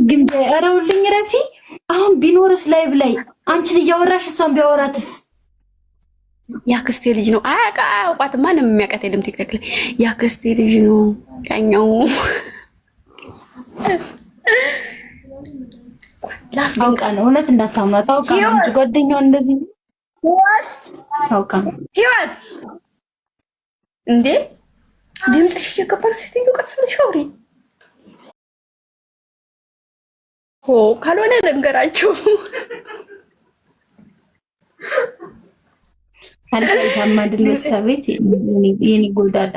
ግን ረውልኝ ረፊ አሁን ቢኖርስ ላይቭ ላይ አንቺን እያወራሽ እሷን ቢያወራትስ? ያክስቴ ልጅ ነው። አያውቋት ማንም የሚያውቃት የለም። ቲክቶክ ላይ ያክስቴ ልጅ ነው ያኛው። አውቃ ነው እውነት እንዳታምኗት አውቃ ነው እንጂ ጓደኛዋ እንደዚህ አውቃ ነው። ህይወት እንዴ ድምፅሽ እየገባ ነው። ሴትዮ ቀስ ብለሽ አውሪ። ካልሆነ ልንገራችሁ አንተ ታማድል መሰቤት የኔ ጎልዳዳ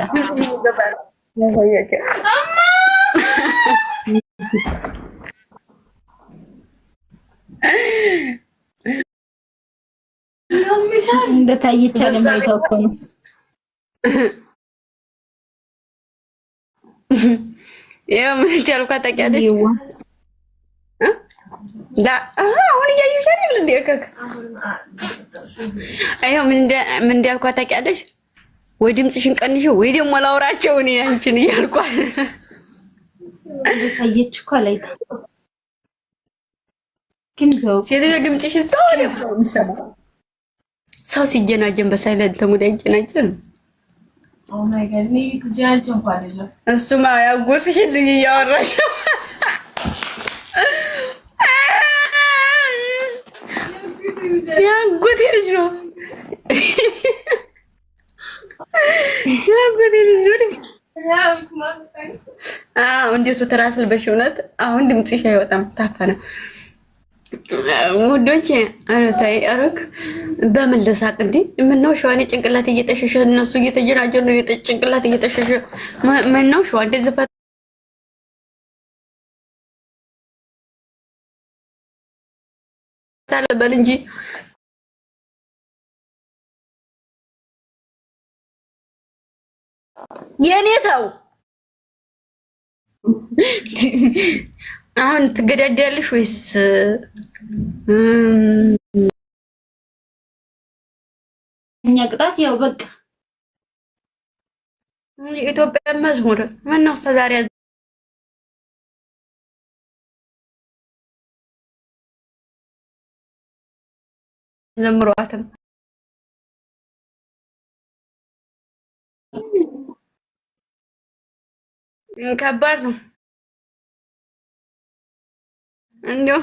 እንደታየች ለማይታው እኮ ነው። ያው ምን ያልኳ ታውቂያለሽ? አሁን እያየሁሽ አይደል እንዴ? አይው ምን እንዳልኳ ታውቂያለሽ? ወይ ድምፅሽን ቀንሽው ወይ ደግሞ ላውራቸው እኔ አንቺን እያልኳት እንደታየች እኮ ላይታ ግን ሴትዮ ድምፅሽ ሰው ሲጀናጀን በሳይለንት ሙድ አይጀናጀን። ኦ ማይ ጋድ ኒ ኩጃንቹ እንኳን አይደለም እሱማ ያጎትሽ ልጅ እያወራሽ ያጎቴ ልጅ ነው። ያጎቴ ልጅ ነው። እንደሱ ትራስ ልበሽ። እውነት አሁን ድምፅሽ አይወጣም ታፈነ። ውዶቼ ኧረ ተይ አረክ በምን ልሳቅ እንዴ? ምነው ሸዋኔ ጭንቅላት እየጠሸሸ እነሱ እየተጀናጀኑ ጭንቅላት እየጠሸሸ ምነው ሸዋ እንደዚህ ታለበል እንጂ የኔ ሰው አሁን ትገዳዳለሽ ወይስ እኛ ቅጣት? ያው በቃ የኢትዮጵያ መዝሙር ምን ነው እስከዛሬ ዘምሯትም ከባድ ነው። እንደው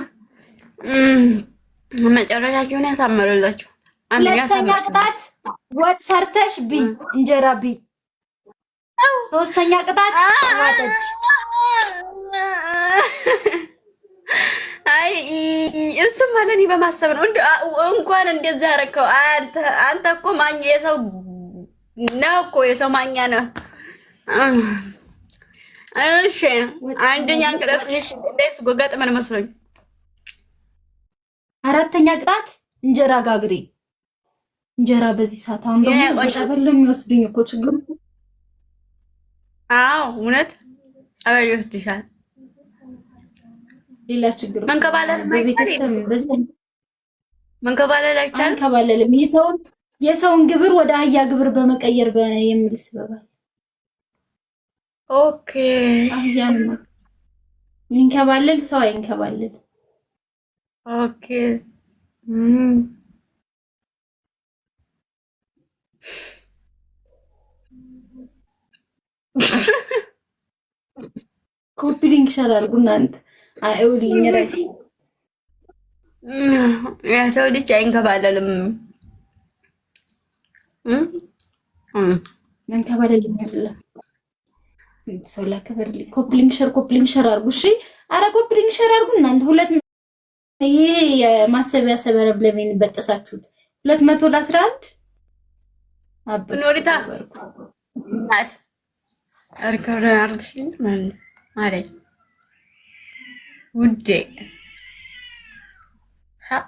መጨረሻችሁን ያሳምርላችሁ። ሁለተኛ ቅጣት ወጥ ሰርተሽ ቢ እንጀራ ቢ። ሶስተኛ ቅጣት ዋጠች። አይ እሱ ማለት እኔ በማሰብ ነው። እንኳን እንደዛ ያረከው አንተ እኮ ማኛ የሰው ነው እኮ የሰው ማኛ ነው። እሺ አንደኛ ቅጣት ደስ ጎጋጥ ምን መስሎኝ። አራተኛ ቅጣት እንጀራ ጋግሪ። እንጀራ በዚህ ሰዓት አሁን ደግሞ ጸበል የሚወስዱኝ እኮ ችግሩ። አዎ እውነት ጸበል ይወስድሻል። ሌላ ችግር መንከባለል በቤተሰብ በዚህ መንከባለል አይቻልም። መንከባለልም የሰውን ግብር ወደ አህያ ግብር በመቀየር የሚል ስበባል። ኦኬ አህያን ይንከባለል ሰው አይንከባለል። ኦኬ ኮፒ ሊንክ ሸር አድርጉ እናንተ። አይውልኝ ረፊ የሰው ልጅ አይንከባለልም። መንከባለል አይደለም ሰው ላከበርልኝ። ኮፒ ሊንክ ሸር አድርጉ። እሺ አረ ኮፒ ሊንክ ሸር አድርጉ እናንተ። ይሄ የማሰቢያ ሰበረብ ለምን በጠሳችሁት? 200 ለ11 አበስ ኖሪታ ናት አርከረ አርግሽኝ ማለት ውዴ ሀ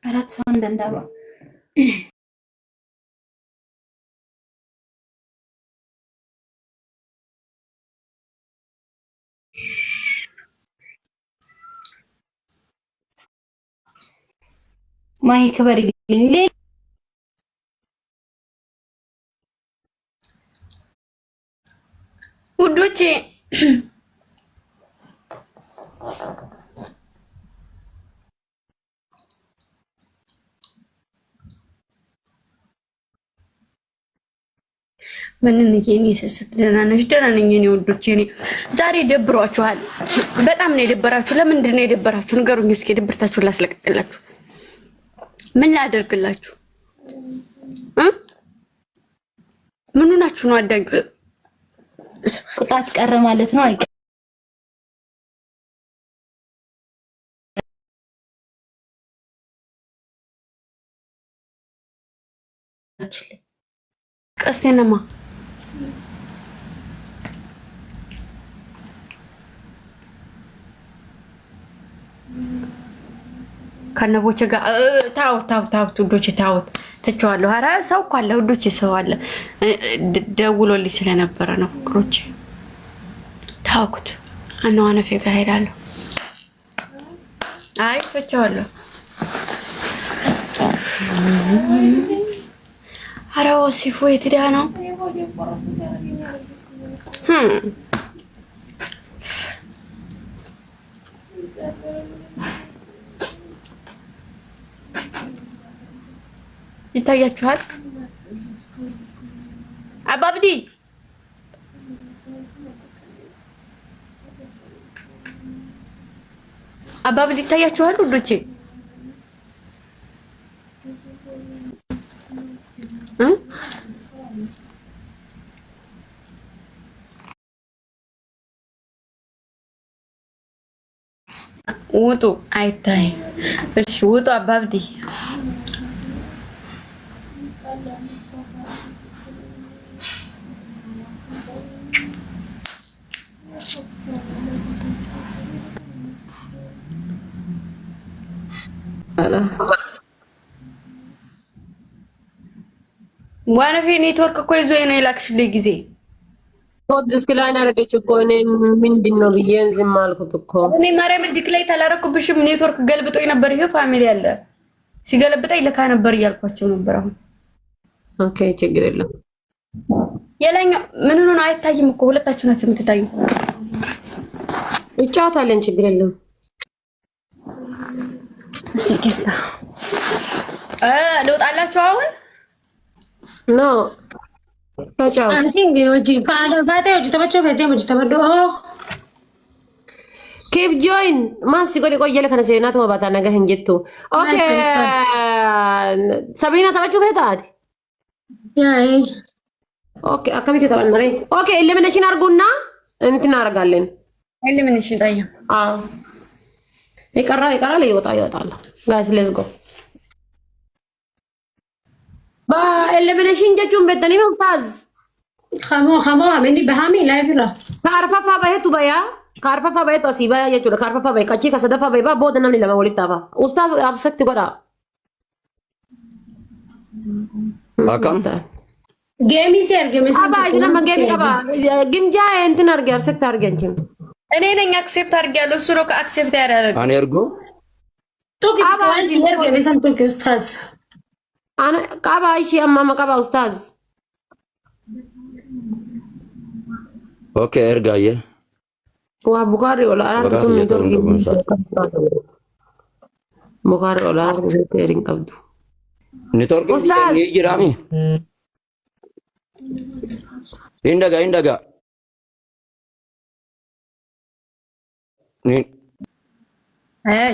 አራት ሰው እንደንዳባ ማይ ክበር ይልኝ ውዶቼ ምንን የኔ ስስት ደህና ነሽ? ደህና ነኝ የኔ ውዶቼ። እኔ ዛሬ ደብሯችኋል። በጣም ነው የደበራችሁ። ለምንድን ነው የደበራችሁ? ንገሩኝ እስኪ። ድብርታችሁን ላስለቀቅላችሁ። ምን ላደርግላችሁ? ምኑ ናችሁ ነው አዳኝ ቁጣት ቀረ ማለት ነው። አይ ቀስቴነማ ከነቦቼ ጋር ታውት ውዶቼ ታውት ትቼዋለሁ። ኧረ ሰው እኮ አለ ውዶቼ፣ ሰው አለ። ደውሎልኝ ስለነበረ ነው ፍቅሮቼ። ታውኩት አነዋነፌ ጋር ሄዳለሁ። አይ ትቼዋለሁ። ኧረ ወሲፉ የት ሄዳ ነው? ይታያችኋል? አባብዲ አባብዲ ይታያችኋል ውዶቼ? ውጡ። አይታይም። እሺ ውጡ አባብዲ። ዋነፌ ኔትወርክ እኮ ይዞ ነው የላክሽልኝ ጊዜ እስኪ ላይ አደረገች እኮ እኔ ምንድን ነው ብዬ ዝም አልኩት እኮ። እኔ ማርያም ዲክላይት አላረኩብሽም። ኔትወርክ ገልብጦኝ ነበር። ይሄ ፋሚሊ አለ ሲገለብጠኝ ልካ ነበር እያልኳቸው ነበር። አሁን ኦኬ ችግር የለም። የላኛው ምን ነው አይታይም እኮ ሁለታችሁ ናችሁ የምትታዩ። ይጫወታለን ችግር የለም። ሲከሳ ልውጣላችሁ አሁን ኖ ተጫወት። አንቲንግ ዮጂ ፋቴ ዮጂ ተመቸው ፋቴ ዮጂ ተመዶ ኬፕ ጆይን ማንሲ ጎዴ ቆየለ ከነሰ ናት ማባታ ነገ እንጀቱ ኦኬ ሰብሪና ተመቸው ፈታት ያይ ኦኬ አከሚቴ ተባልነሬ ኦኬ ኤሊሚኔሽን አርጉና እንትን አርጋለን። ኤሊሚኔሽን ታየ ይቀራል ይወጣል። ጋይስ ሌትስ ጎ با elimination جاچون بدنی ممتاز خمو مني بهامي لا يفلا كارفا بهتو بيا كارفا بهتو اسيبا يا چولا كارفا بهي كچي كسدفا بيبا بود نمني لما وليتا با استاذ आप सकते गोरा አካም गेमी से गेमी से አባ ለማ ጌም ቀባ ግምጃ እንትን አርገ आप सकते አርገ እንችም እኔ ነኝ አክሴፕት አድርጌያለሁ። እሱ ነው ከአክሴፕት ያደረገ እኔ እርጎ तो कि कौन सी गेमी से तो के उस्ताद انا ቀባ እሺ አማማ ቀባ ኡስታዝ ኦኬ እርጋየ ዋ ቡኻሪ ወላ አራት ሱም ኔትወርክ ቡኻሪ ወላ አራት ኔትወርክ ቀብዱ ኔትወርክ ይጅራሚ እንደጋ አይ